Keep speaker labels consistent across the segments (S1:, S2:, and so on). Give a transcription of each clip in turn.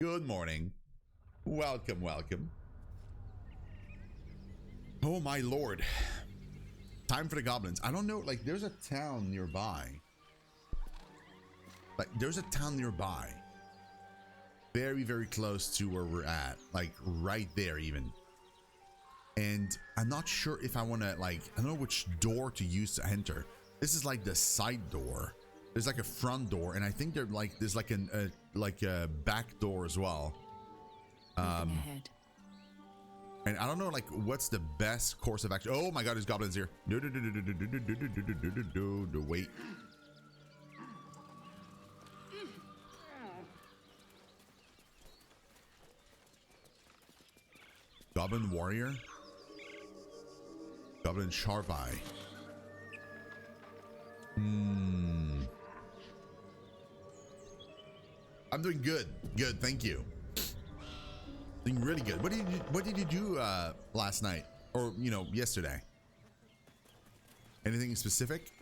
S1: Good morning. Welcome, welcome. Oh my lord. Time for the goblins. I don't know, like there's a town nearby. Like there's a town nearby. Very, very close to where we're at. Like right there even. And I'm not sure if I want to, like, I don't know which door to use to enter. This is like the side door. There's like a front door, and I think there's like a back door as well.
S2: Ahead.
S1: And I don't know, like, what's the best course of action. Oh my god, there's goblins here. No, wait. Goblin warrior. Goblin sharp eye. I'm doing good. Good, thank you. Doing really good. What did you do last night? Or, you know, yesterday? Anything specific?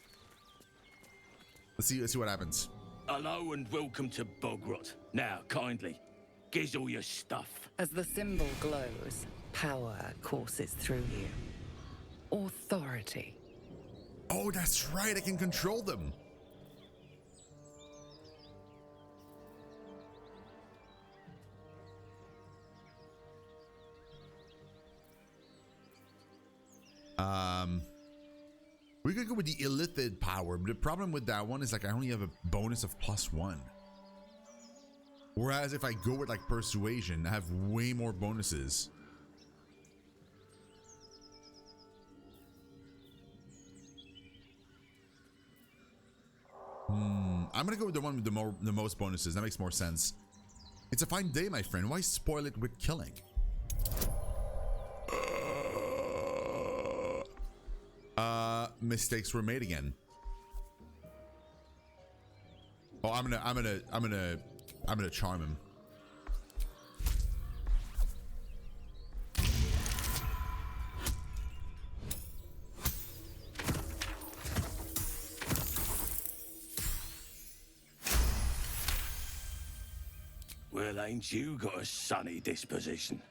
S1: Let's see what happens.
S3: Hello and welcome to Bogrot. Now, kindly, gives all your stuff.
S2: As the symbol glows, power courses through you. Authority.
S1: Oh, that's right. I can control them. We could go with the illithid power, but the problem with that one is like I only have a bonus of +1. Whereas if I go with like persuasion, I have way more bonuses. I'm gonna go with the one with the most bonuses. That makes more sense. It's a fine day, my friend. Why spoil it with killing? Mistakes were made again. Oh, I'm gonna charm him.
S3: Well, ain't you got a sunny disposition?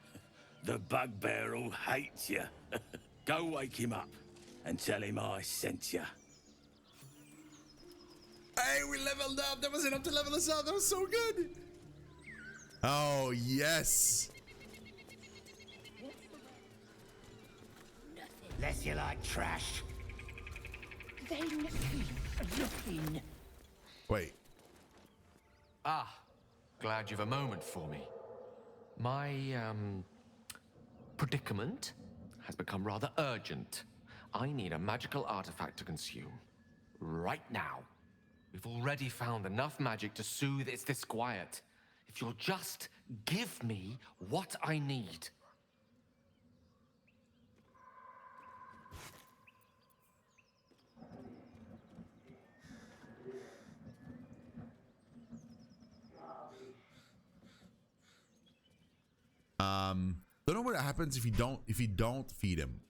S3: The bugbear'll hate you. Go wake him up and tell him I sent you.
S1: Hey, we leveled up. That was enough to level us up. That was so good. Oh, yes.
S4: Less you like trash.
S5: Then keep looking.
S1: Wait.
S6: Ah, glad you've a moment for me. My, predicament has become rather urgent. I need a magical artifact to consume. Right now. We've already found enough magic to soothe its disquiet. If you'll just give me what I need.
S1: Don't know what happens if you don't feed him.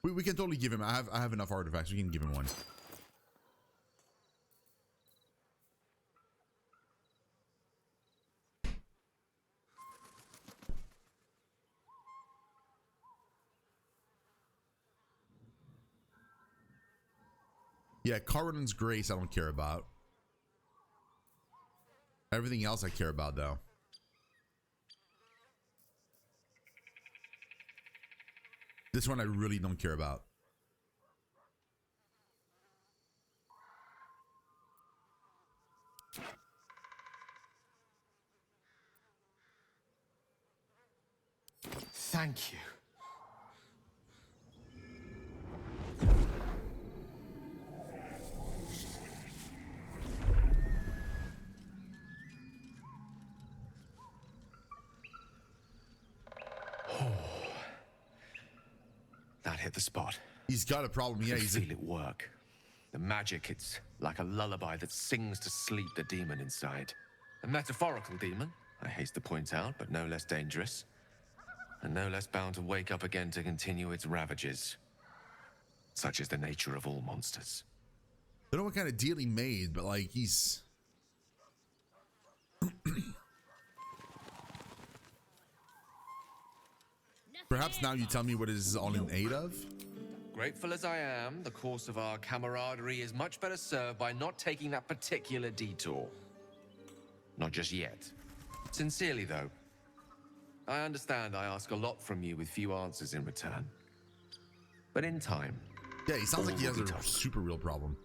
S1: We can totally give him. I have enough artifacts. We can give him one. Yeah, Cardin's Grace I don't care about. Everything else I care about though. This one I really don't care about.
S6: Thank you. That hit the spot.
S1: He's got a problem. Yeah,
S6: I
S1: he's
S6: feel it work. The magic, it's like a lullaby that sings to sleep the demon inside. A metaphorical demon, I haste to point out, but no less dangerous. And no less bound to wake up again to continue its ravages. Such is the nature of all monsters.
S1: I don't know what kind of deal he made, but like he's Perhaps now you tell me what it is all in aid of?
S6: Grateful as I am, the course of our camaraderie is much better served by not taking that particular detour. Not just yet. Sincerely, though. I understand I ask a lot from you with few answers in return. But in time...
S1: Yeah, he sounds like he has a
S6: told.
S1: super real problem.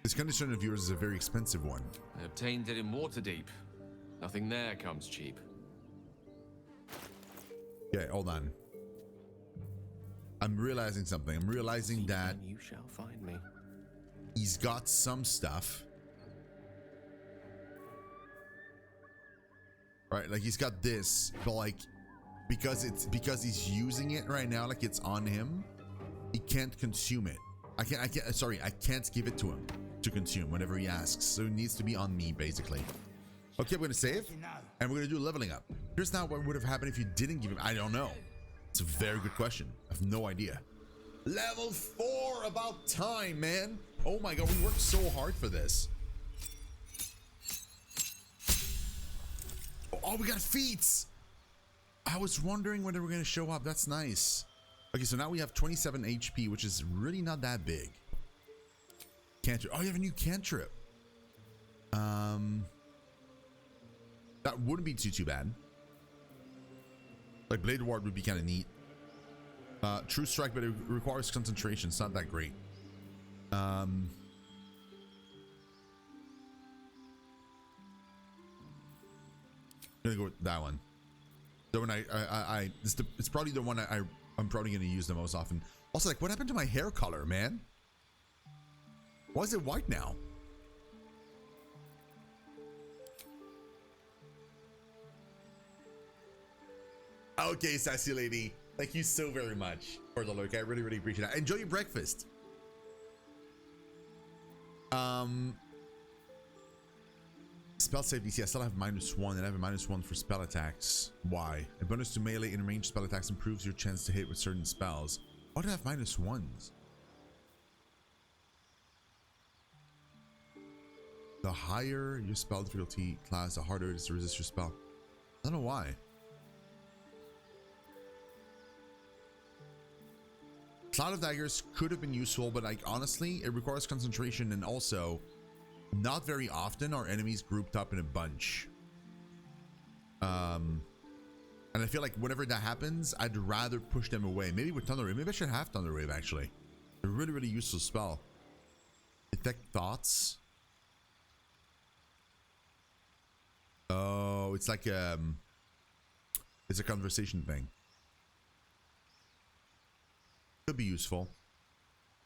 S1: This condition of yours is a very expensive one.
S6: I obtained it in Waterdeep. Nothing there comes cheap.
S1: Okay, hold on. I'm realizing something. I'm realizing that
S6: You shall find me.
S1: he's got some stuff. Right, like he's got this, but like because he's using it right now, like it's on him, he can't consume it. I can't give it to him to consume whenever he asks. So it needs to be on me, basically. Okay, we're gonna save, and we're gonna do leveling up. Here's now what would have happened if you didn't give him. I don't know. It's a very good question. I have no idea. Level 4, about time, man. Oh my god, we worked so hard for this. Oh, we got feats. I was wondering when they were gonna show up. That's nice. Okay, so now we have 27 HP, which is really not that big. Cantrip. Oh, you have a new cantrip. That wouldn't be too bad. Like Blade Ward would be kind of neat. True Strike, but it requires concentration. It's not that great. I'm gonna go with that one. The one it's probably the one I'm probably gonna use the most often. Also, like, what happened to my hair color, man? Why is it white now? Okay, sassy lady. Thank you so very much for the lurk. I really appreciate that. Enjoy your breakfast. Spell save DC. I still have -1, and I have a -1 for spell attacks. Why? A bonus to melee and ranged spell attacks improves your chance to hit with certain spells. Why do I have -1s? The higher your spell difficulty class, the harder it is to resist your spell. I don't know why. Cloud of Daggers could have been useful, but like honestly, it requires concentration, and also not very often are enemies grouped up in a bunch. And I feel like whenever that happens, I'd rather push them away. Maybe with Thunder Wave. Maybe I should have Thunder Wave actually. A really useful spell. Detect thoughts. Oh, it's like it's a conversation thing. Could be useful.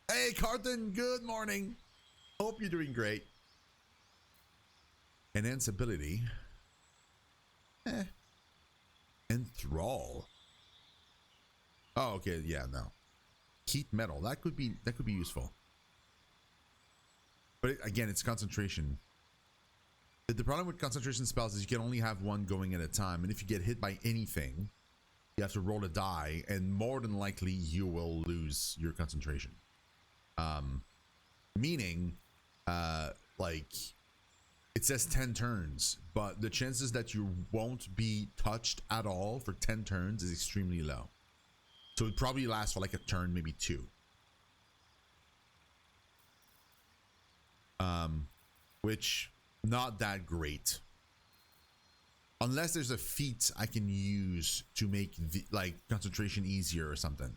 S1: Hey, Carton, good morning. Hope you're doing great. Enhance ability. Enthrall. Oh, okay, yeah, no. Heat metal. That could be useful. But again, it's concentration. The problem with concentration spells is you can only have one going at a time, and if you get hit by anything, you have to roll a die, and more than likely you will lose your concentration. Meaning, like, it says 10 turns, but the chances that you won't be touched at all for 10 turns is extremely low. So it probably lasts for like a turn, maybe 2. Which, not that great. Unless there's a feat I can use to make the, like, concentration easier or something.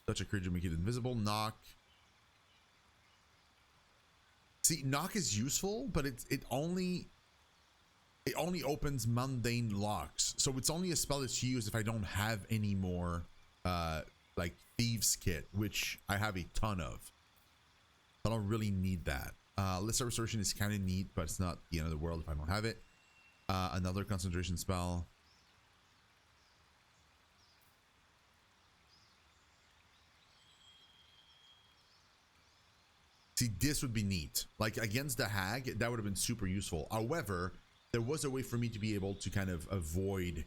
S1: Touch a creature, make it invisible. Knock. See, knock is useful, but it only opens mundane locks. So it's only a spell that's used if I don't have any more like Thieves Kit, which I have a ton of. I don't really need that. Lesser Restoration is kind of neat, but it's not the end of the world if I don't have it. Another concentration spell. See, this would be neat. Like against the hag, that would have been super useful. However, there was a way for me to be able to kind of avoid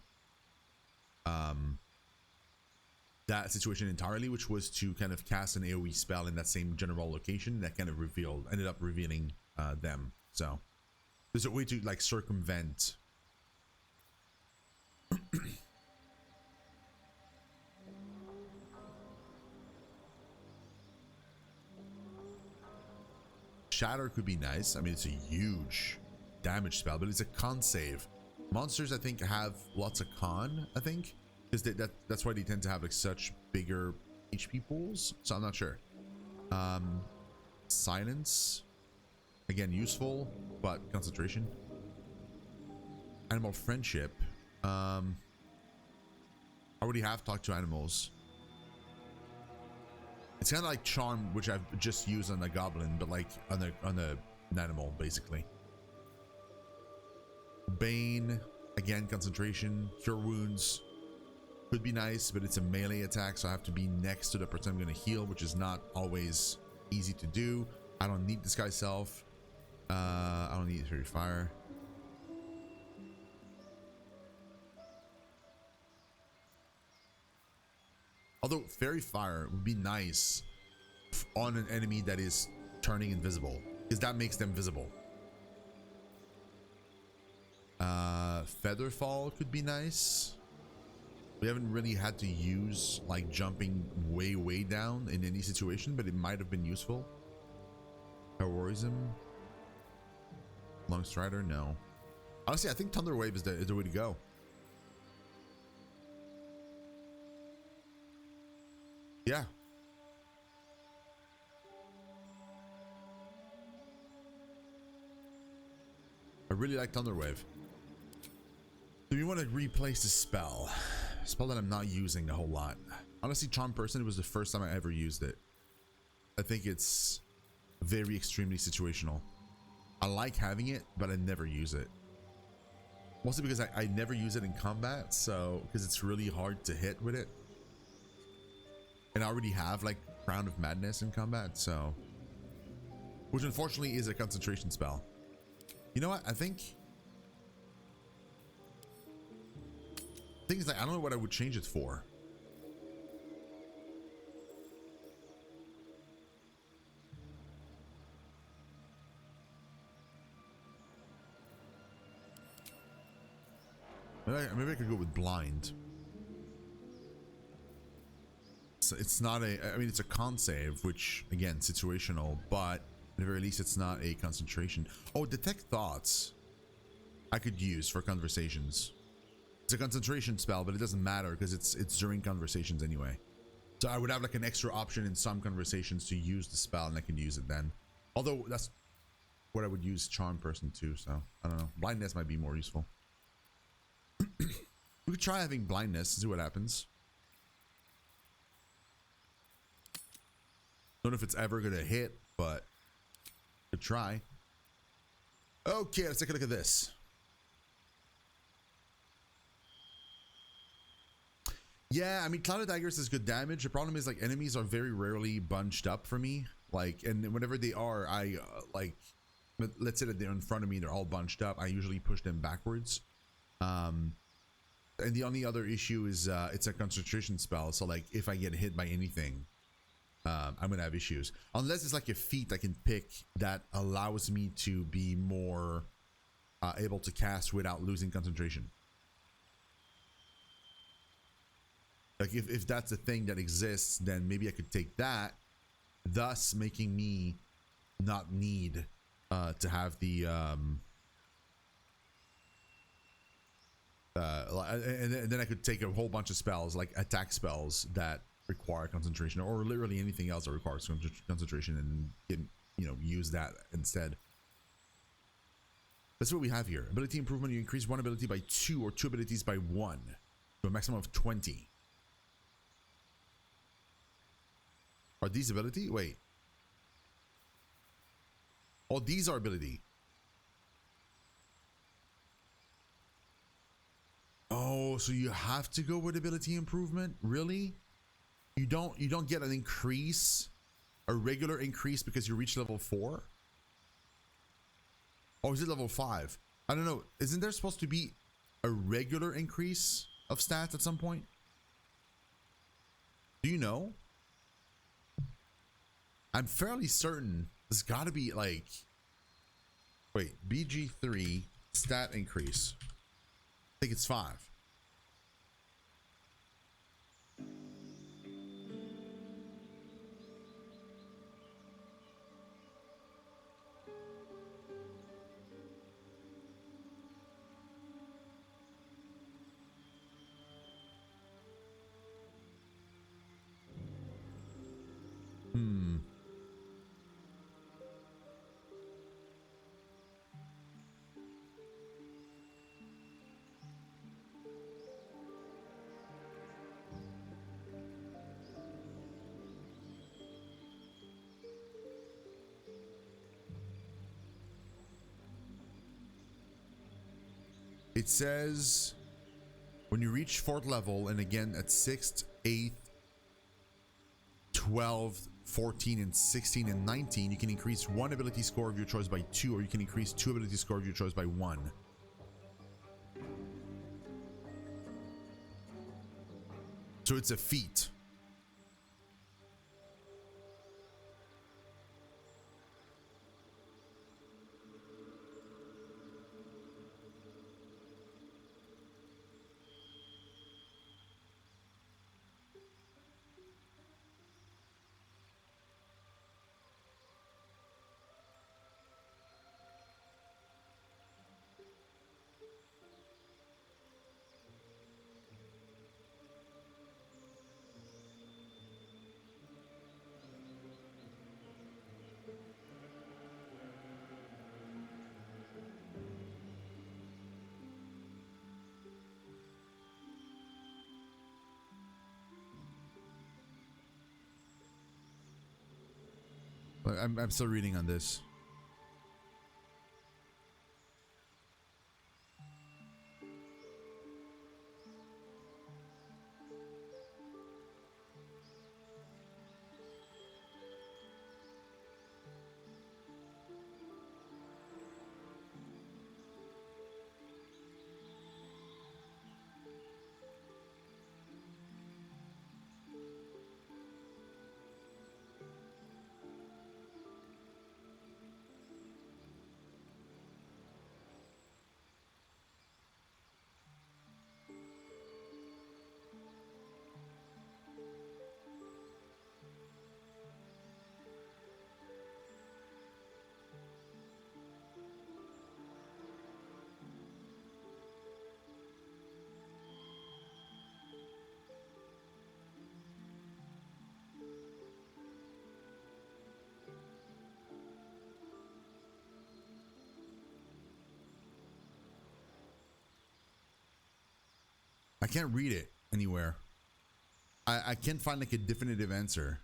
S1: that that situation entirely, which was to kind of cast an AoE spell in that same general location that kind of ended up revealing them. So there's a way to like circumvent. Shatter could be nice. I mean, it's a huge damage spell, but it's a con save. Monsters, I think, have lots of con, I think, because that's why they tend to have like such bigger HP pools. So I'm not sure. Silence, again, useful, but concentration. Animal friendship. I already have talked to animals. It's kind of like charm, which I've just used on the goblin, but like on an animal, basically. Bane, again, concentration. Cure wounds could be nice, but it's a melee attack, so I have to be next to the person I'm going to heal, which is not always easy to do. I don't need Disguise Self. I don't need Fairy Fire. Although Fairy Fire would be nice on an enemy that is turning invisible, because that makes them visible. Featherfall could be nice. We haven't really had to use like jumping way down in any situation, but it might have been useful. Heroism. Long Strider, no. Honestly, I think Thunder Wave is the way to go. Yeah. I really like Thunder Wave. Do we want to replace the spell? A spell that I'm not using a whole lot. Honestly, Charm Person was the first time I ever used it. I think it's very extremely situational. I like having it, but I never use it. Mostly because I never use it in combat, so because it's really hard to hit with it. And I already have like Crown of Madness in combat, so, which unfortunately is a concentration spell. You know what? I think is like, I don't know what I would change it for. Maybe I could go with blind. So it's not a, I mean, it's a con save, which again, situational, but at the very least it's not a concentration. Oh, detect thoughts I could use for conversations. It's a concentration spell, but it doesn't matter because it's during conversations anyway. So I would have like an extra option in some conversations to use the spell, and I can use it then. Although that's what I would use Charm Person to, so I don't know. Blindness might be more useful. We could try having blindness and see what happens. Don't know if it's ever gonna hit, but could try. Okay, let's take a look at this. Yeah, I mean, Clouded Daggers is good damage. The problem is, like, enemies are very rarely bunched up for me. Like, and whenever they are, I, like, let's say that they're in front of me, they're all bunched up. I usually push them backwards. And the only other issue is it's a concentration spell. So, like, if I get hit by anything, I'm going to have issues. Unless it's like a feat I can pick that allows me to be more able to cast without losing concentration. Like if that's a thing that exists, then maybe I could take that, thus making me not need to have the and then I could take a whole bunch of spells, like attack spells that require concentration, or literally anything else that requires concentration, and get, you know, use that instead. That's what we have here. Ability improvement: you increase one ability by 2 or 2 abilities by 1 to a maximum of 20. Are these ability? Wait. Oh, these are ability. Oh, so you have to go with ability improvement? Really? You don't get an increase, a regular increase, because you reach level 4? Or is it level 5? I don't know. Isn't there supposed to be a regular increase of stats at some point? Do you know? I'm fairly certain there's got to be like, wait, BG3 stat increase. I think it's 5. It says when you reach 4th level, and again at 6th, 8th, 12th, 14, and 16, and 19, you can increase 1 ability score of your choice by 2, or you can increase 2 ability score of your choice by 1. So it's a feat. I'm still reading on this. I can't read it anywhere. I can't find like a definitive answer.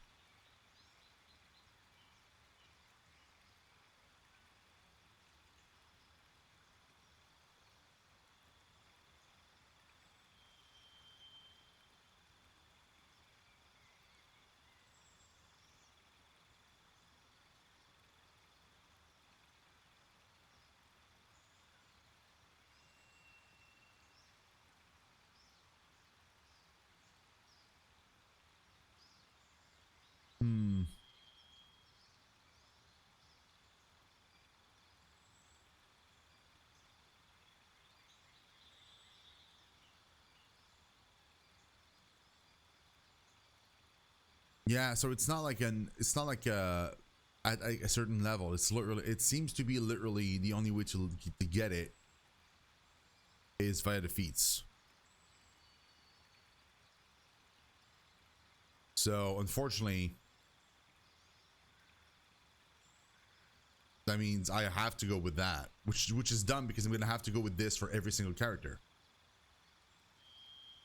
S1: Yeah, so it's not like at a certain level. It's literally, it seems to be literally the only way to get it is via defeats. So unfortunately, that means I have to go with that, which is dumb because I'm gonna have to go with this for every single character.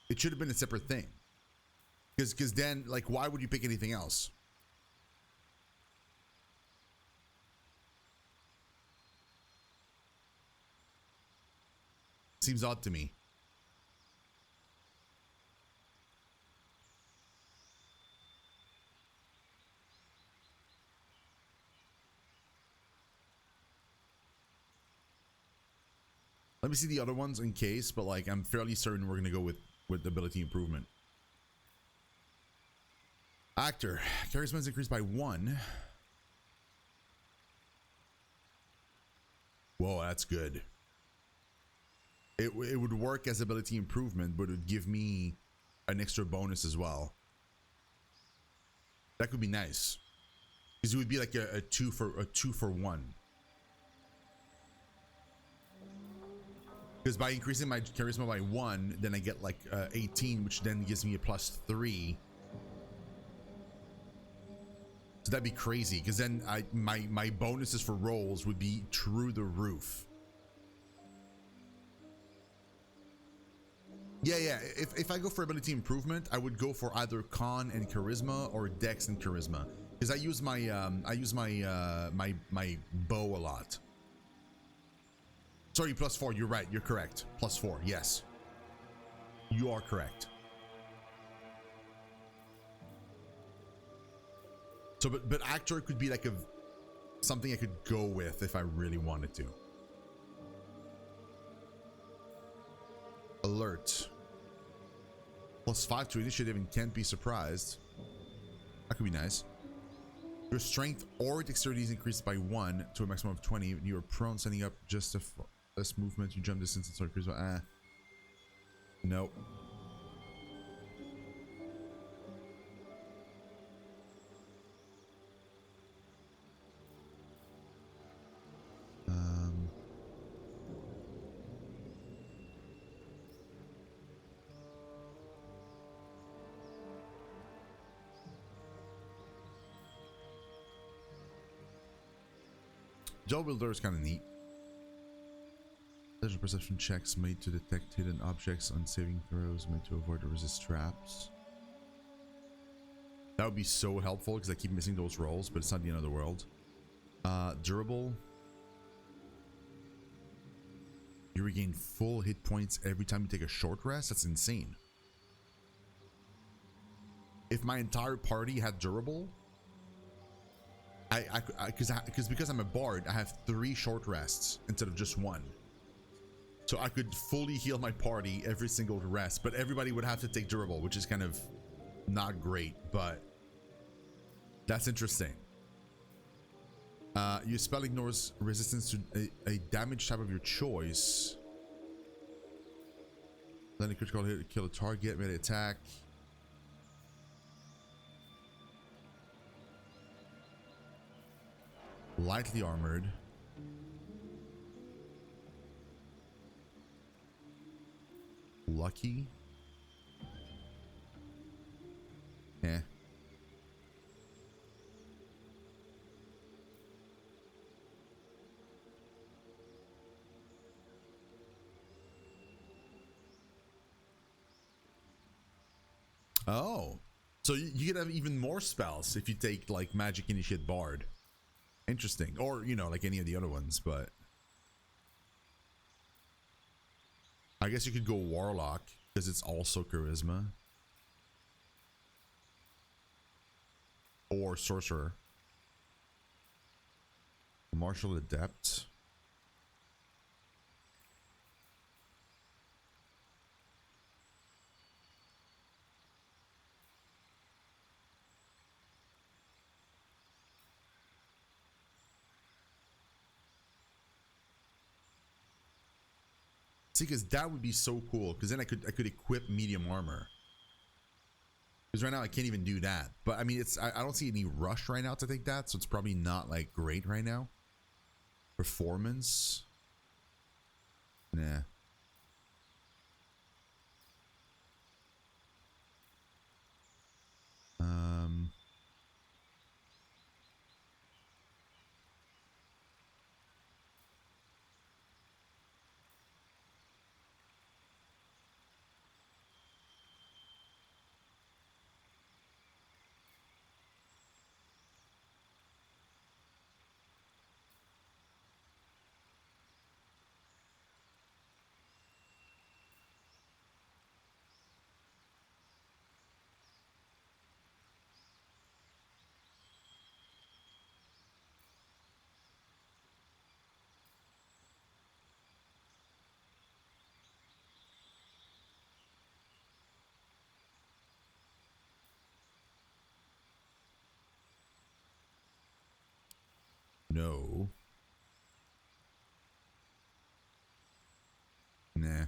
S1: It should have been a separate thing. Because then, like, why would you pick anything else? Seems odd to me. Let me see the other ones in case, but like I'm fairly certain we're gonna go with ability improvement. Actor. Charisma is increased by 1. Whoa, that's good. It would work as ability improvement, but it would give me an extra bonus as well. That could be nice. Because it would be like a 2 for 1. Because by increasing my charisma by 1, then I get like 18, which then gives me a +3. So that'd be crazy, because then my bonuses for rolls would be through the roof. Yeah. If I go for ability improvement, I would go for either con and charisma or dex and charisma, because I use my my bow a lot. Sorry, +4. You're right. You're correct. +4. Yes, you are correct. So, but actor could be like something I could go with if I really wanted to. Alert. +5 to initiative and can't be surprised. That could be nice. Your strength or dexterity is increased by 1 to a maximum of 20. You are prone, setting up just less movement. You jump distance and start charisma. Nope. Baldur is kind of neat. There's perception checks made to detect hidden objects on saving throws made to avoid or resist traps. That would be so helpful because I keep missing those rolls, but it's not the end of the world. Durable. You regain full hit points every time you take a short rest. That's insane. If my entire party had durable, because I'm a bard, I have 3 short rests instead of just 1. So I could fully heal my party every single rest, but everybody would have to take durable, which is kind of not great, but that's interesting. Your spell ignores resistance to a damage type of your choice. Then a critical hit to kill a target, melee attack. Lightly armored. Lucky. Yeah. Oh, so you could have even more spells if you take like Magic Initiate Bard. Interesting. Or, you know, like any of the other ones, but I guess you could go Warlock because it's also Charisma. Or Sorcerer. Martial Adept. See, because that would be so cool, because then I could equip medium armor. Because right now I can't even do that. But I mean, it's I don't see any rush right now to take that, so it's probably not like great right now. Performance. Nah. No. Nah.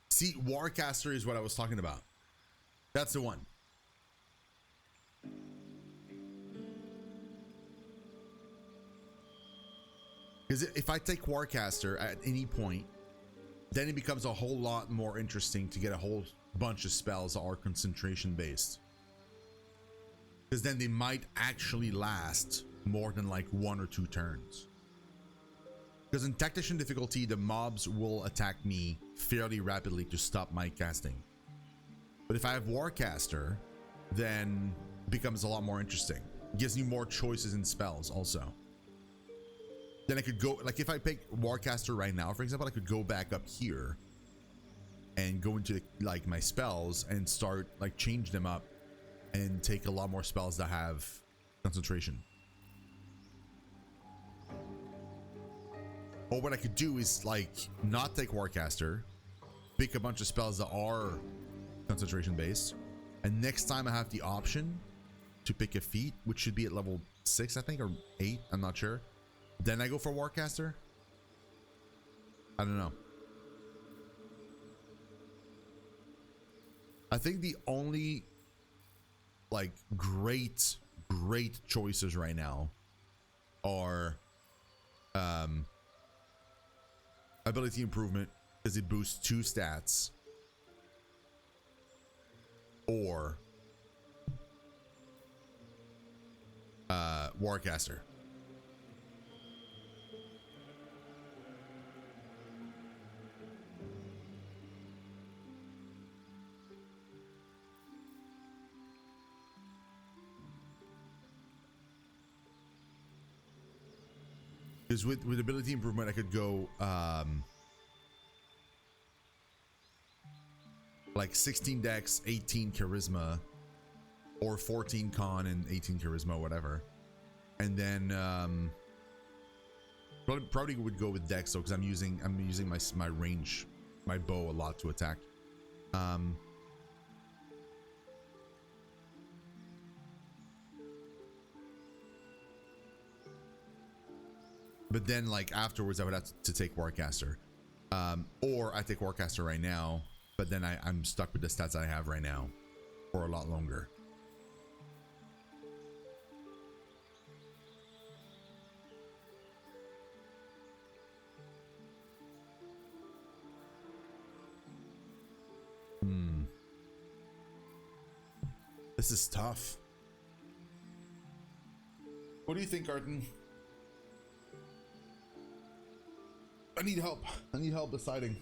S1: See, Warcaster is what I was talking about. That's the one. Because if I take Warcaster at any point, then it becomes a whole lot more interesting to get a whole bunch of spells that are concentration based. Because then they might actually last more than like 1 or 2 turns. Because in Tactician difficulty, the mobs will attack me fairly rapidly to stop my casting. But if I have Warcaster, then it becomes a lot more interesting. It gives you more choices in spells also. Then I could go, like if I pick Warcaster right now, for example, I could go back up here and go into like my spells and start like change them up and take a lot more spells that have concentration. Or what I could do is like not take Warcaster, pick a bunch of spells that are concentration based, and next time I have the option to pick a feat, which should be at level 6 I think, or 8, I'm not sure, then I go for Warcaster. I don't know. I think the only like great choices right now are ability improvement, because it boosts 2 stats, or Warcaster. Because with ability improvement, I could go like 16 dex, 18 charisma, or 14 con and 18 charisma, whatever. And then probably would go with dex though, because I'm using my range, my bow a lot to attack. But then like afterwards I would have to take Warcaster, or I take Warcaster right now, but then I'm stuck with the stats I have right now for a lot longer. This is tough. What do you think, Arden? I need help. I need help deciding.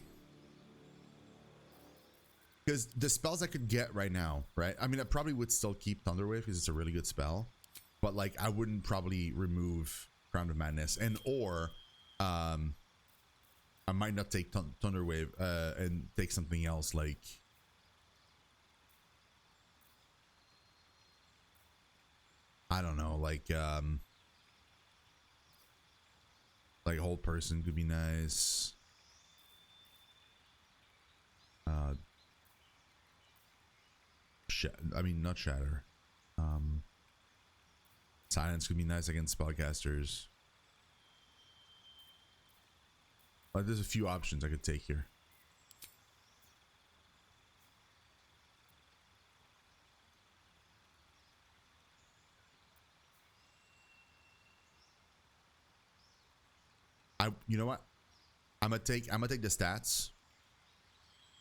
S1: Because the spells I could get right now, right? I mean, I probably would still keep Thunderwave because it's a really good spell. But like, I wouldn't probably remove Crown of Madness. And or I might not take Thunderwave and take something else like... I don't know, like Hold Person could be nice. I mean, not Shatter. Silence could be nice against spellcasters. There's a few options I could take here. You know what? I'm gonna take the stats,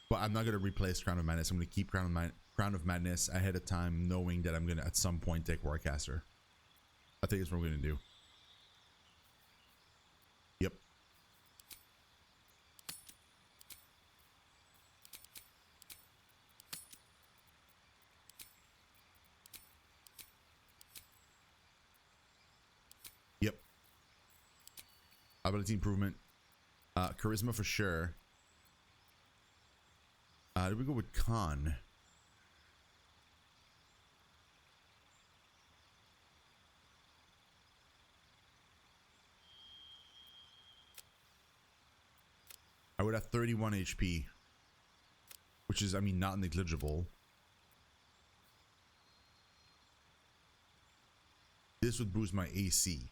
S1: but I'm not gonna replace Crown of Madness. I'm gonna keep Crown of Madness ahead of time, knowing that I'm gonna at some point take Warcaster. I think that's what we're gonna do. Yep. Yep. Ability improvement. Charisma for sure. Did we go with con? I would have 31 HP, which is, I mean, not negligible. This would boost my AC.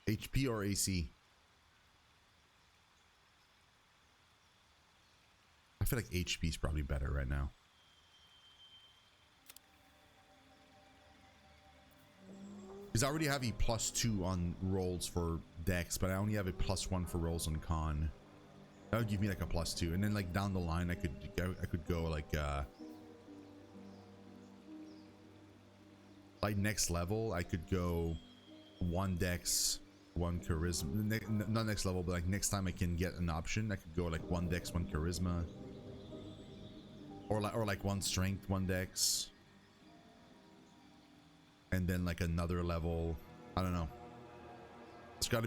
S1: HP or AC? I feel like HP is probably better right now. Because I already have a +2 on rolls for Dex, but I only have a +1 for rolls on Con. That would give me like a +2, and then like down the line, I could go like next level. I could go 1 Dex, 1 Charisma. Not next level, but like next time I can get an option, I could go like 1 Dex, 1 Charisma, or like 1 Strength, 1 Dex, and then like another level. I don't know. There's got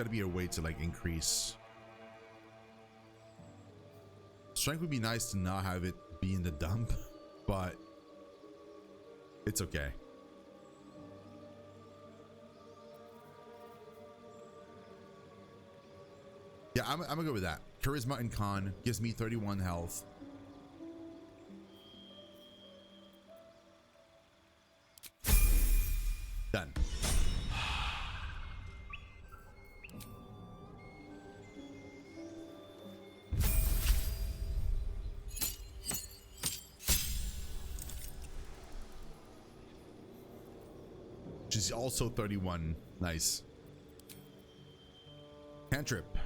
S1: to be a way to like increase. Strength would be nice to not have it be in the dump, but it's okay. Yeah, I'm gonna go with that. Charisma and Con gives me 31 health. Done. She's also 31. Nice. Cantrip.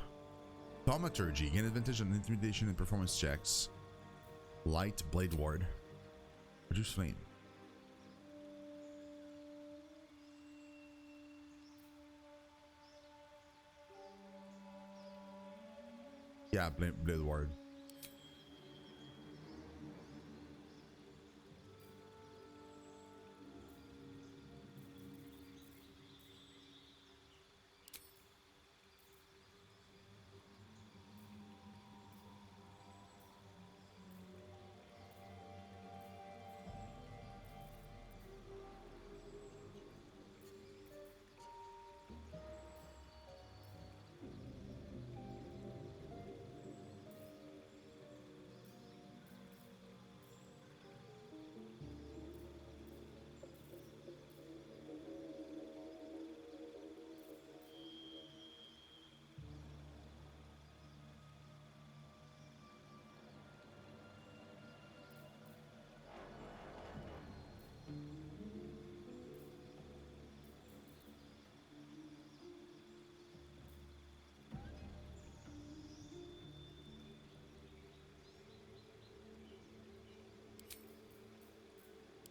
S1: Thaumaturgy. Gain advantage on intimidation and performance checks. Light Blade Ward. Reduce flame. Yeah, Blade Ward.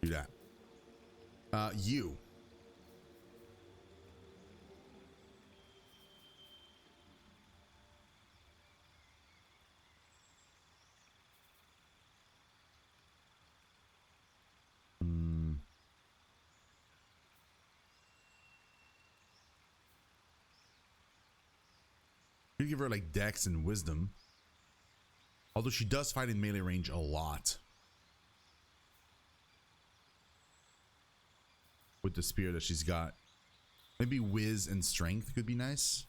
S1: Do that. You. You give her like Dex and Wisdom. Although she does fight in melee range a lot. With the spear that she's got. Maybe Wiz and Strength could be nice.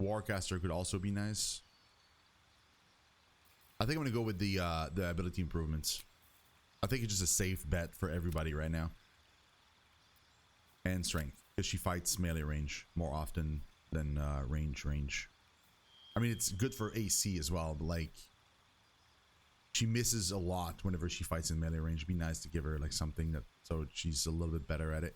S1: Warcaster could also be nice. I think I'm gonna go with the ability improvements. I think it's just a safe bet for everybody right now. And Strength, because she fights melee range more often than range. I mean, it's good for AC as well, but like she misses a lot whenever she fights in melee range. It'd be nice to give her like something that so she's a little bit better at it.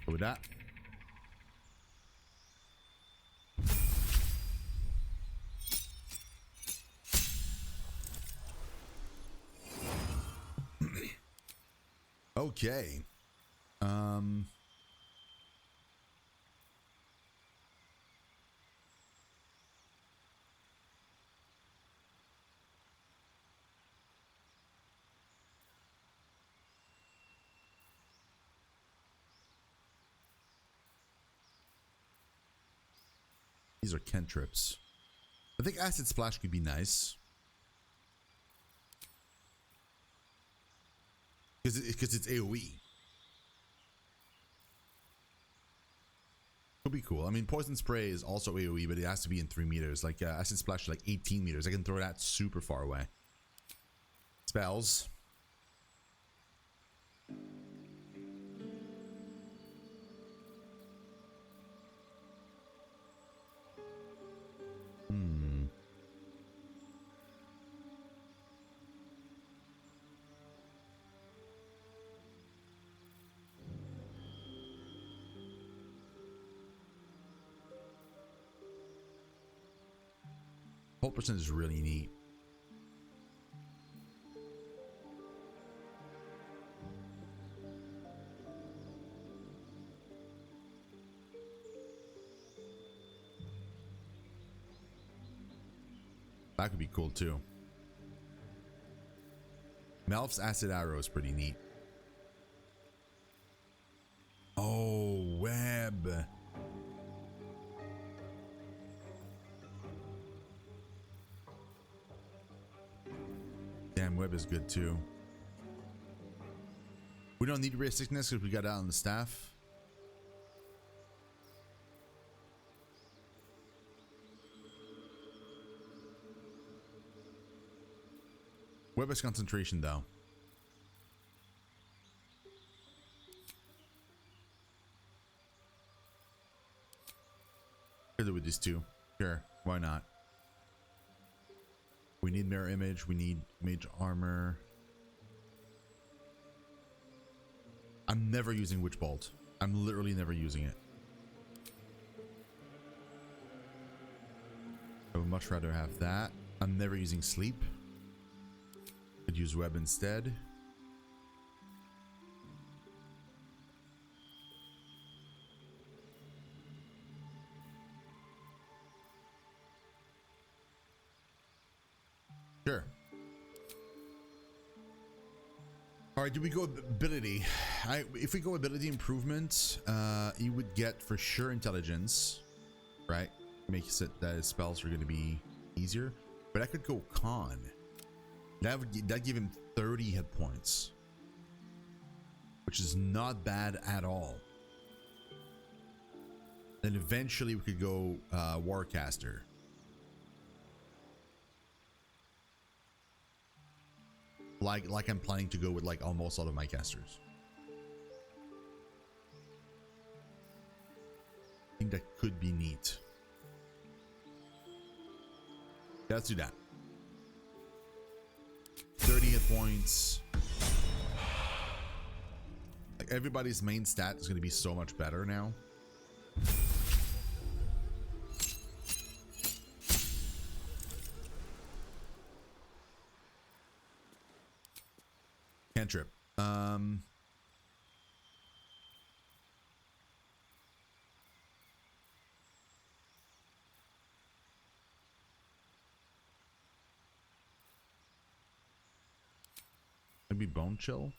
S1: Go with that. Okay. These are cantrips. I think Acid Splash could be nice. Because it's AoE. Could be cool. I mean, Poison Spray is also AoE, but it has to be in 3 meters. Like Acid Splash is like 18 meters. I can throw that super far away. Spells. Hold percent is really neat. That could be cool too. Melf's Acid Arrow is pretty neat. Oh, web. Damn, web is good too. We don't need Ray of Sickness because we got out on the staff. Web is concentration though. Could do with these two. Sure, why not? We need Mirror Image, we need Mage Armor. I'm never using Witch Bolt. I'm literally never using it. I would much rather have that. I'm never using Sleep. Could use Web instead. Sure. All right, do we go ability? If we go ability improvement, you would get for sure intelligence, right? Makes it that his spells are going to be easier. But I could go con. That give him 30 hit points, which is not bad at all. Then eventually we could go Warcaster. Like I'm planning to go with like almost all of my casters. I think that could be neat. Yeah, let's do that. 30 hit points. Like everybody's main stat is going to be so much better now. Cantrip. Maybe Bone Chill.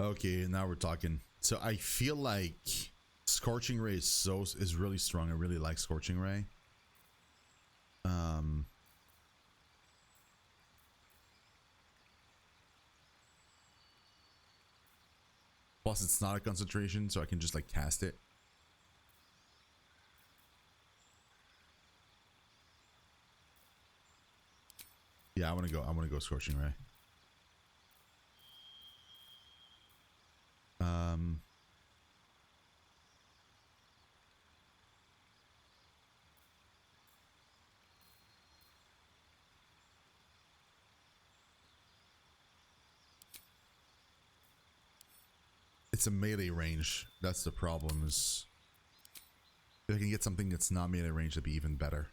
S1: Okay, now we're talking. So I feel like Scorching Ray is really strong. I really like Scorching Ray. Plus it's not a concentration, so I can just like cast it. Yeah, I want to go Scorching Ray. It's a melee range. That's the problem. Is if I can get something that's not melee range, that'd be even better.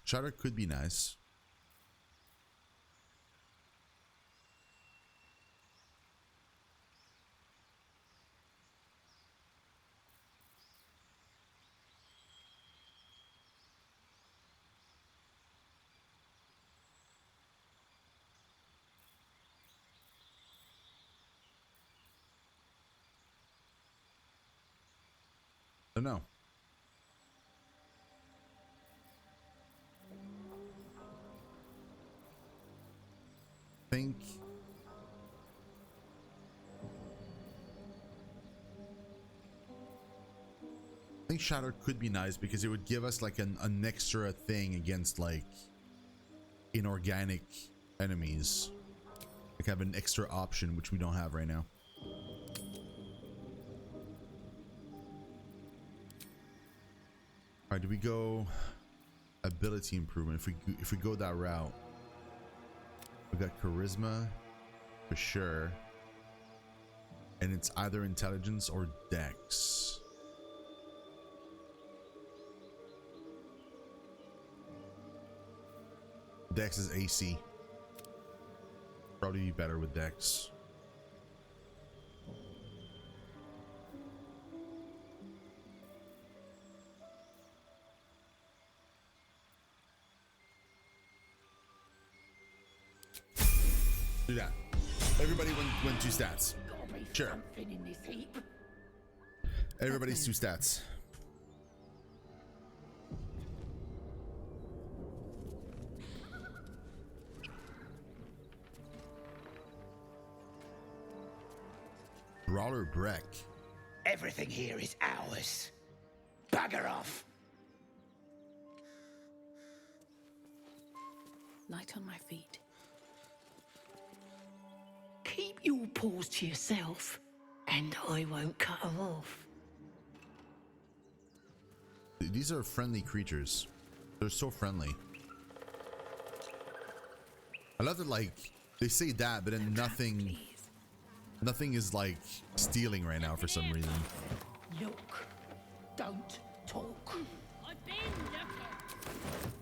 S1: Shadowheart could be nice. Don't know. I think Shadowheart could be nice because it would give us like an extra thing against like inorganic enemies. Like have an extra option which we don't have right now. Alright, do we go ability improvement? If we go that route, we got charisma for sure, and it's either intelligence or dex. Dex is AC. Probably be better with dex. Do that. Everybody went 2 stats. Sure. Everybody's 2 stats. Brawler Breck.
S4: Everything here is ours. Bugger off.
S5: Light on my feet. Keep your paws to yourself, and I won't cut them off.
S1: These are friendly creatures. They're so friendly. I love that, like, they say that, but then nothing is like stealing right now for some reason.
S5: Look, don't talk.
S7: I've been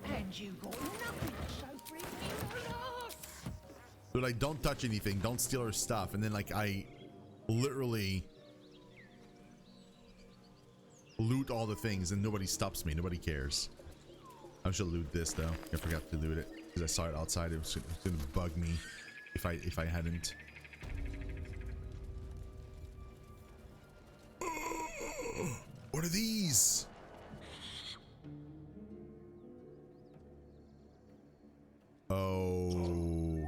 S7: looking.
S5: And you got nothing to show for it in class.
S1: They're like, don't touch anything, don't steal our stuff, and then like I literally loot all the things and nobody stops me, nobody cares. I should loot this though. I forgot to loot it because I saw it outside. It was gonna bug me if I hadn't. What are these?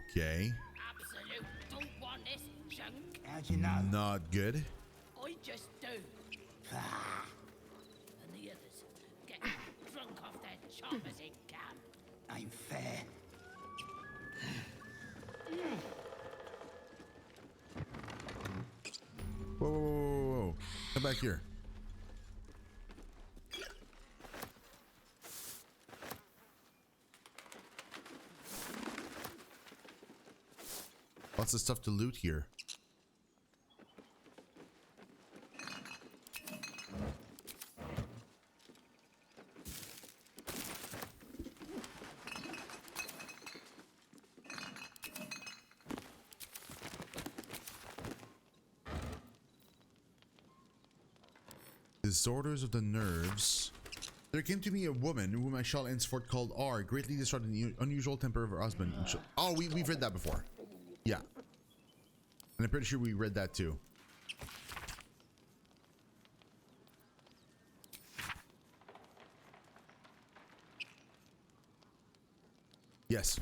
S1: Okay.
S7: Absolute don't want this junk.
S4: How'd you know?
S1: Not good.
S7: I just do. And the others get drunk off their choppers in camp.
S4: Ain't fair.
S1: Whoa, whoa, whoa, whoa, whoa. Come back here. Lots of stuff to loot here. Disorders of the nerves. There came to me a woman whom I shall henceforth call R, greatly distraught in the unusual temper of her husband. Oh, we've read that before. Yeah. And I'm pretty sure we read that too. Yes.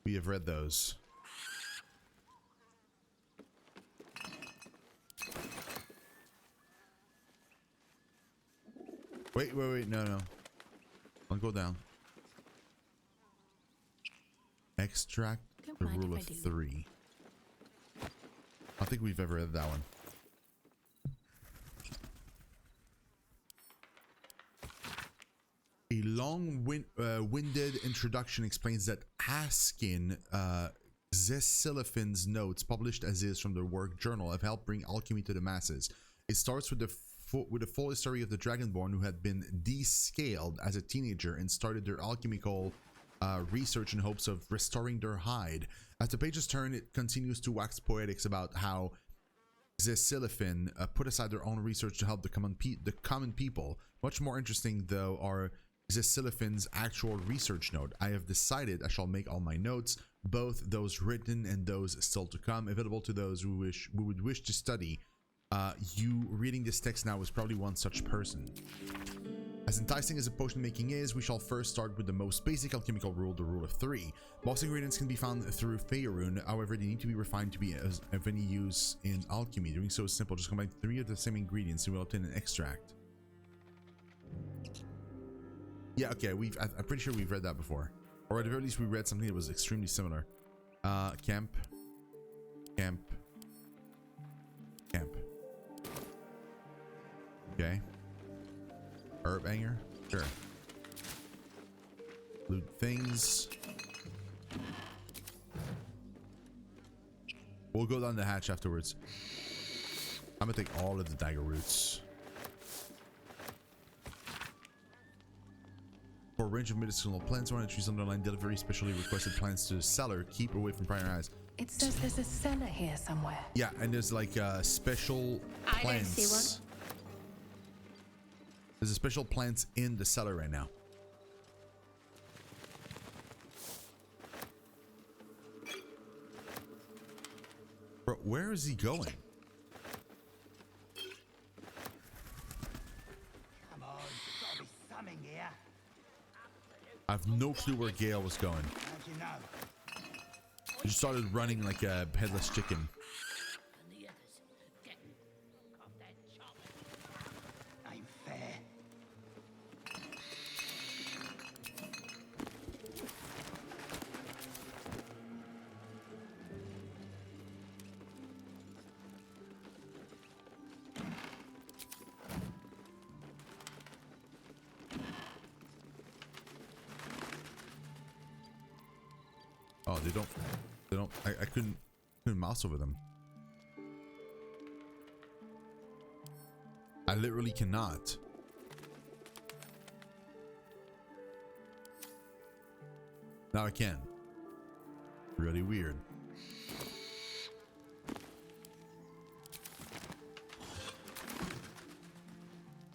S1: We have read those. Wait, no. I'll go down. Extract the rule of 3. I don't think we've ever read that one. A long-winded introduction explains that Askin Zesilifin's notes, published as is from the work journal, have helped bring alchemy to the masses. It starts with the with a full history of the Dragonborn who had been descaled as a teenager and started their alchemical research in hopes of restoring their hide. As the pages turn, it continues to wax poetics about how cRPGs put aside their own research to help the common people. Much more interesting, though, are cRPG's actual research note. I have decided I shall make all my notes, both those written and those still to come, available to those who would wish to study. You reading this text now is probably one such person. As enticing as a potion making is, we shall first start with the most basic alchemical rule, the rule of 3. Most ingredients can be found through Faerun, however they need to be refined to be of any use in alchemy. Doing so is simple, just combine 3 of the same ingredients and we'll obtain an extract. Yeah, okay, I'm pretty sure we've read that before. Or at the very least we read something that was extremely similar. Camp. Okay. Herb hanger? Sure. Loot things. We'll go down the hatch afterwards. I'm gonna take all of the dagger roots. For a range of medicinal plants, one entries underline delivery specially requested plants to the cellar. Keep away from prying eyes.
S8: It says there's a cellar here somewhere.
S1: Yeah, and there's like special plants.
S7: I don't see one.
S1: There's a special plants in the cellar right now. Bro, where is he going?
S4: Come on, gotta be something here.
S1: I have no clue where Gale was going.
S4: How'd you know?
S1: He just started running like a headless chicken.
S7: And the others get off that chop.
S4: Ain't fair.
S1: Oh, they don't. I couldn't mouse over them. I literally cannot. Now I can. Really weird.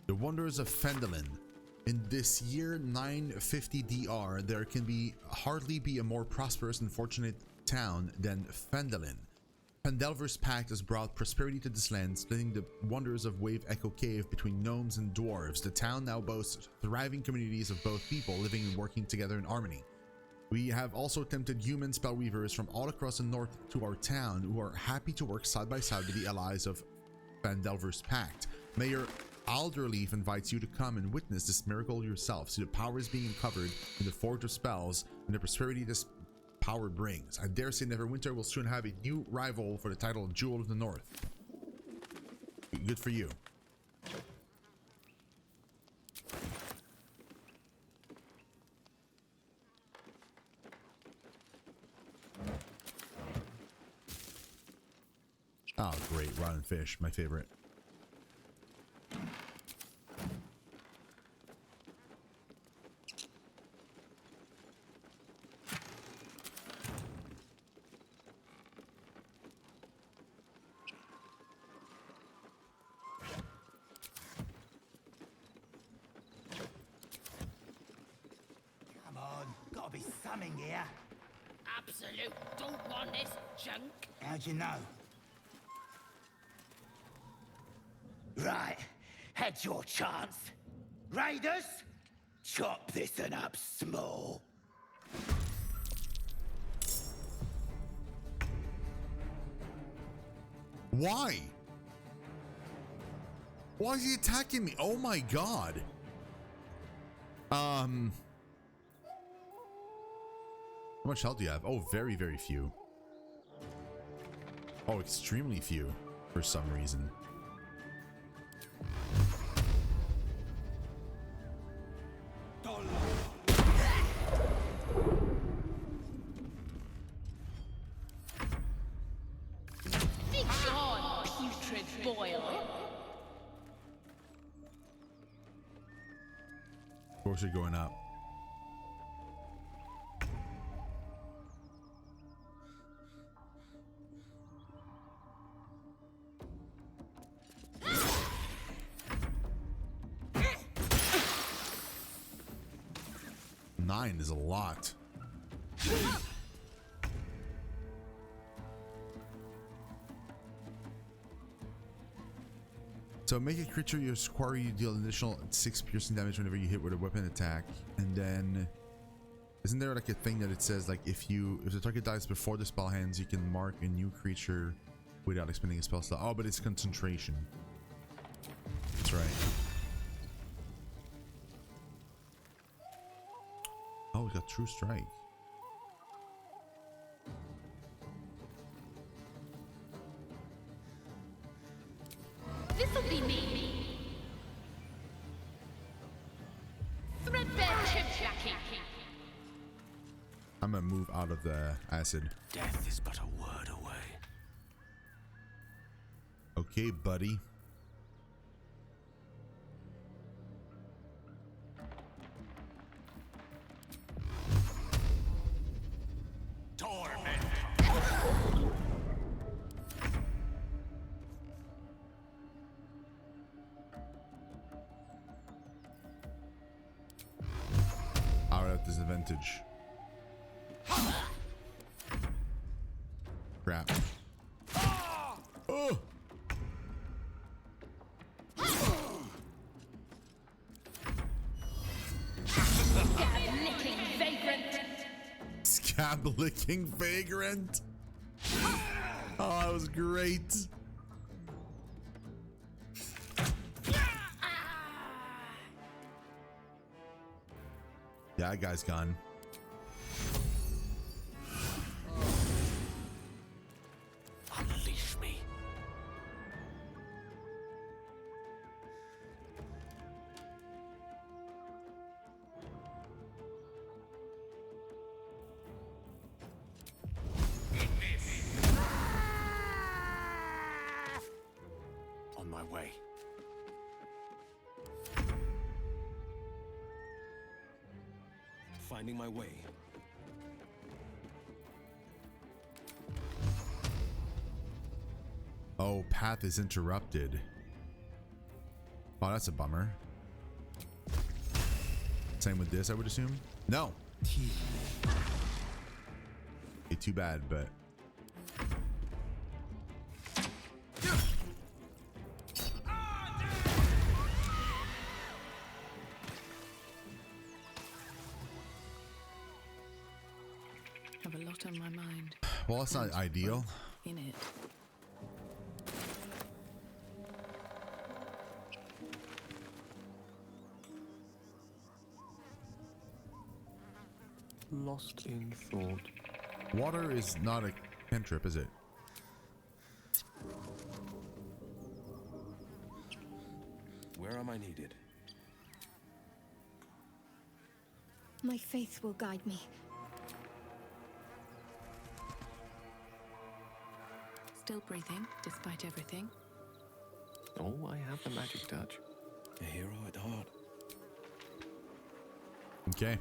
S1: The Wonders of Phandalin. In this year 950 DR, there can hardly be a more prosperous and fortunate town than Phandalin. Phandelver's Pact has brought prosperity to this land, splitting the wonders of Wave Echo Cave between gnomes and dwarves. The town now boasts thriving communities of both people living and working together in harmony. We have also tempted human spellweavers from all across the north to our town who are happy to work side by side with the allies of Phandelver's Pact. Mayor Alderleaf invites you to come and witness this miracle yourself. See the powers being uncovered in the Forge of Spells and the prosperity this power brings. I dare say Neverwinter will soon have a new rival for the title of Jewel of the North. Good for you. Oh, great. Rotten fish, my favorite.
S4: Come on, gotta be something here.
S7: Absolute don't want this junk.
S4: How'd you know? Right, had your chance. Raiders, chop this one up small.
S1: Why? Why is he attacking me? Oh my god. How much health do you have? Oh, very, very few. Oh, extremely few for some reason.
S7: Fish on, putrid boil.
S1: Or is it going up? Nine is a lot. So make a creature you acquire, you deal an additional 6 piercing damage whenever you hit with a weapon attack. And then isn't there like a thing that it says like if the target dies before the spell ends, you can mark a new creature without expending a spell slot. Oh, but it's concentration. That's right. Oh, we got True Strike.
S7: This'll be me. Threadbare chip-jacking.
S1: I'm gonna move out of the acid.
S3: Death is but a word away.
S1: Okay, buddy. Disadvantage. Crap. Oh!
S7: Scab-licking vagrant.
S1: Scab-licking vagrant. Oh, that was great. Yeah, that guy's gone.
S3: Unleash me. On my way. Finding my way.
S1: Oh, path is interrupted. Oh, that's a bummer. Same with this, I would assume. No. Okay, too bad, but
S8: Have a lot on my mind.
S1: well, that's not ideal.
S8: In it.
S6: Lost in thought.
S1: Water is not a cantrip, is it?
S3: Where am I needed?
S9: My faith will guide me.
S8: Still breathing, despite everything.
S6: Oh, I have the magic touch.
S3: A hero at heart.
S1: Okay.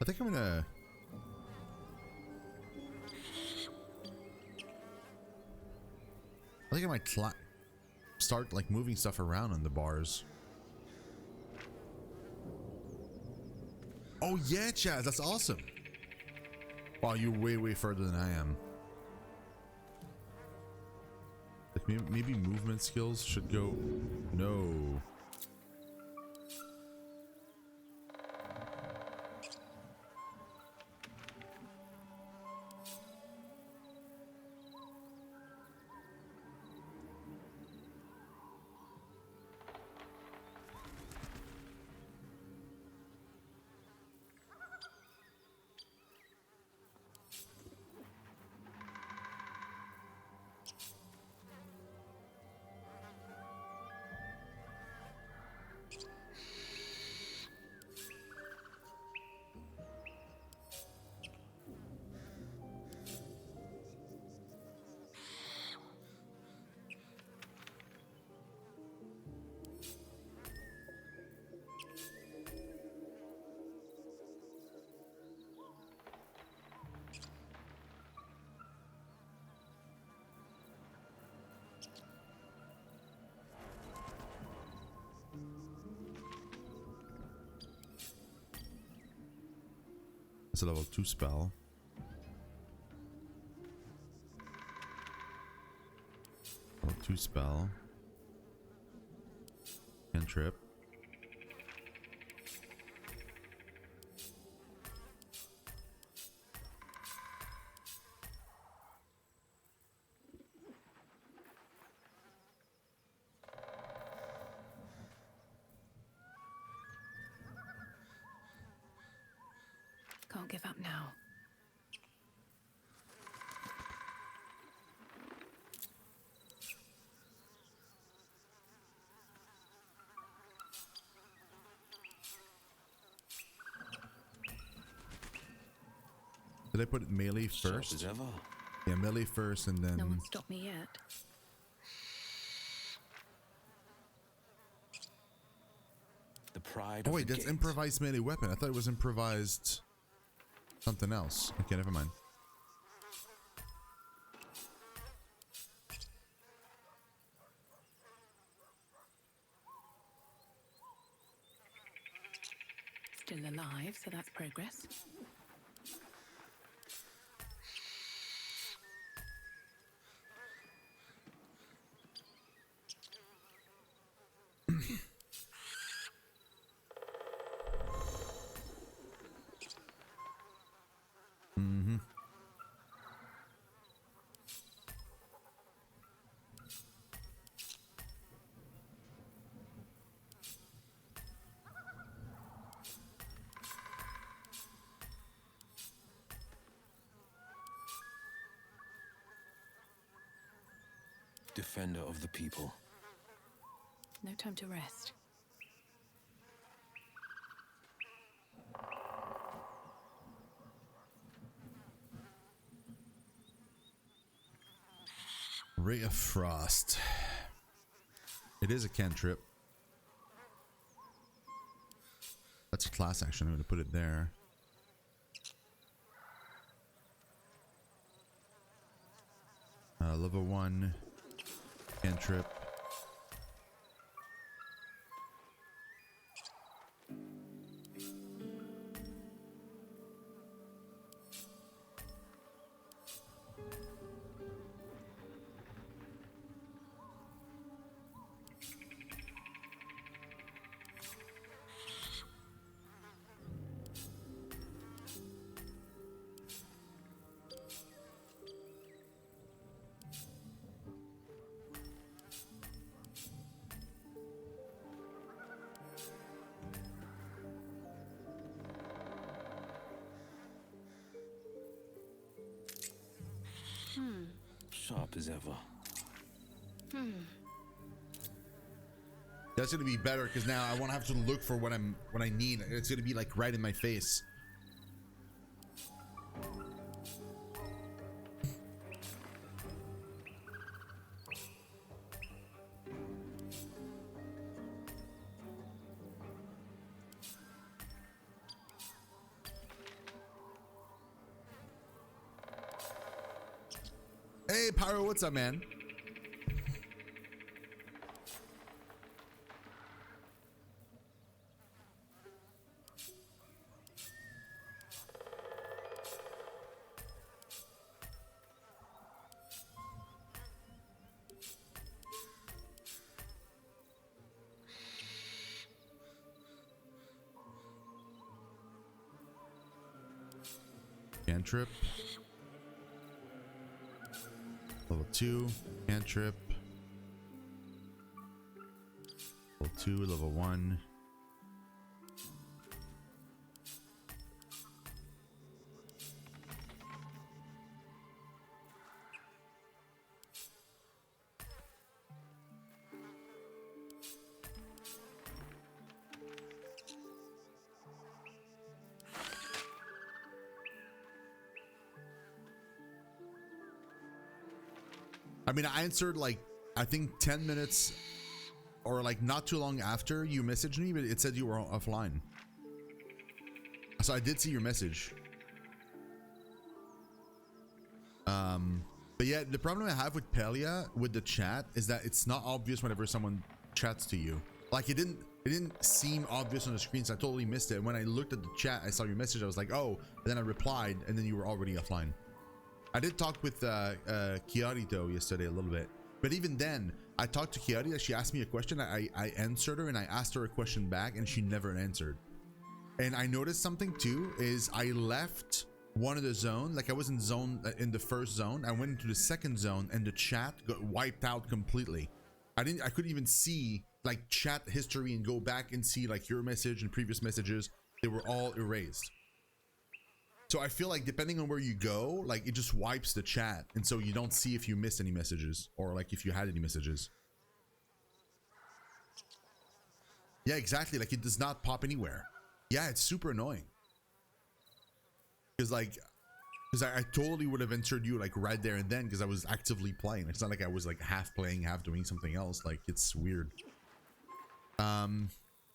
S1: I think I'm gonna I might start like moving stuff around on the bars. Oh yeah, Chaz, that's awesome. Wow, you're way further than I am. Like maybe movement skills should go. No. It's a level 2 spell. Level 2 spell. Cantrip.
S8: Can't give up now.
S1: Did I put melee first?
S3: Sharp as ever.
S1: Yeah, melee first and then...
S8: No one's stopped me yet.
S3: The pride
S1: Oh
S3: of
S1: wait,
S3: the
S1: that's
S3: gate.
S1: improvised melee weapon. I thought it was improvised something else. Okay, never mind.
S8: Still alive, so that's progress.
S3: Defender of the people.
S8: No time to rest.
S1: Ray of Frost. It is a cantrip. That's a class action. I'm going to put it there. Level 1 cantrip.
S3: Sharp as ever.
S1: That's gonna be better because now I won't have to look for what I need. It's gonna be like right in my face. Hey Pyro, what's up, man? Cantrip. Level 2, cantrip. Level 2, level 1. I mean, I answered like, I think 10 minutes or like not too long after you messaged me, but it said you were offline. So I did see your message. But yeah, the problem I have with Pelia, with the chat, is that it's not obvious whenever someone chats to you. Like it didn't seem obvious on the screen, so I totally missed it. And when I looked at the chat, I saw your message. I was like, oh, and then I replied, and then you were already offline. I did talk with Chiari though yesterday a little bit, but even then, I talked to Chiari. She asked me a question. I answered her, and I asked her a question back, and she never answered. And I noticed something too, is I left one of the zone, like I was in the first zone. I went into the second zone, and the chat got wiped out completely. I couldn't even see like chat history and go back and see like your message and previous messages. They were all erased. So I feel like depending on where you go, like it just wipes the chat, and so you don't see if you missed any messages or like if you had any messages. Yeah, exactly. Like it does not pop anywhere. Yeah, it's super annoying. Because I totally would have answered you like right there and then, because I was actively playing. It's not like I was like half playing, half doing something else. Like it's weird. I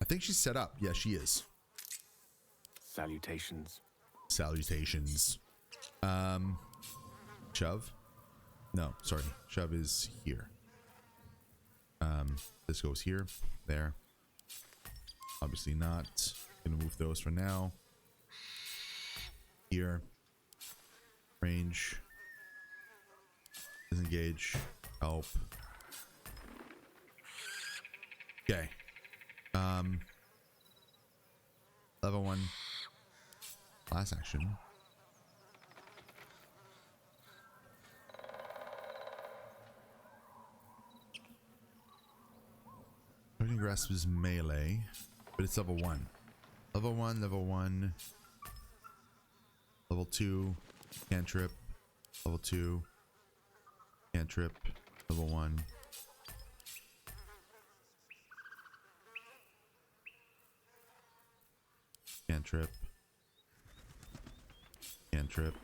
S1: think she's set up. Yeah, she is.
S6: Salutations.
S1: Salutations. Shove? No, sorry. Shove is here. This goes here, there. Obviously not. Gonna move those for now. Here. Range. Disengage. Help. Okay. Level 1. Last action. Burning Grasp is melee, but it's level 1. Level 1, level 1. Level 2, cantrip. Level 2, cantrip. Level 1. Cantrip. Cantrip.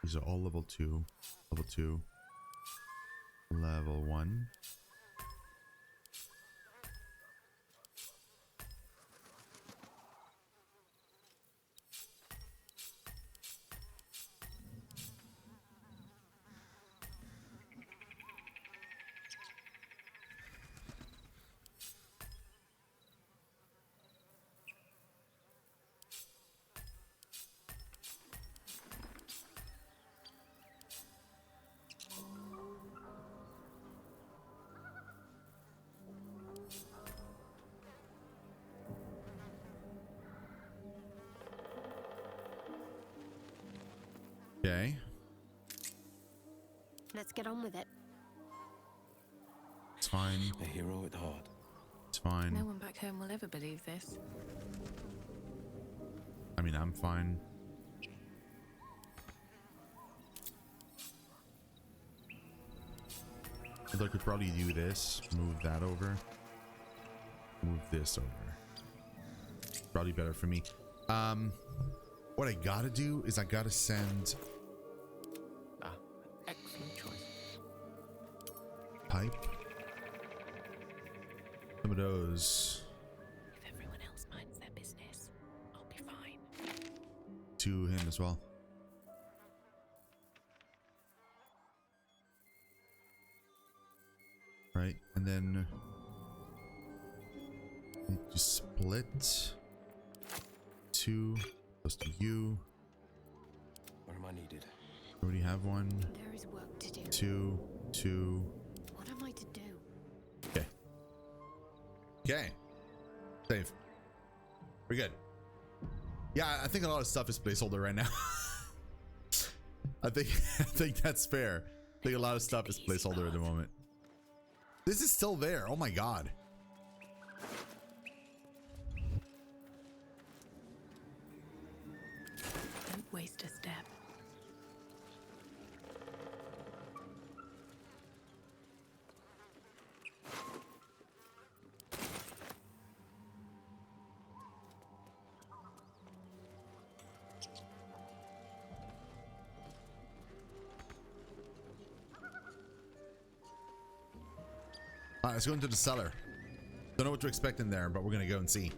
S1: These are all level 2. Level 2. Level 1. Okay.
S9: Let's get on with it.
S1: It's fine.
S3: A hero at heart.
S1: It's fine.
S8: No one back home will ever believe this.
S1: I mean, I'm fine. I could probably do this. Move that over. Move this over. Probably better for me. What I gotta do is I gotta send
S6: Excellent choice.
S1: pipe. Some of those
S8: If everyone else minds their business, I'll be fine.
S1: to him as well. Right, and then need to split 2 goes to you.
S3: Where am I needed?
S1: Already have 1.
S9: There is work to do.
S1: 2, 2.
S9: What am I to do?
S1: Okay. Okay. Save. We're good. Yeah, I think a lot of stuff is placeholder right now. I think that's fair. I think a lot of stuff is placeholder at the moment. This is still there. Oh my god.
S8: Don't waste a step.
S1: Alright, let's go into the cellar. Don't know what to expect in there, but we're gonna go and see.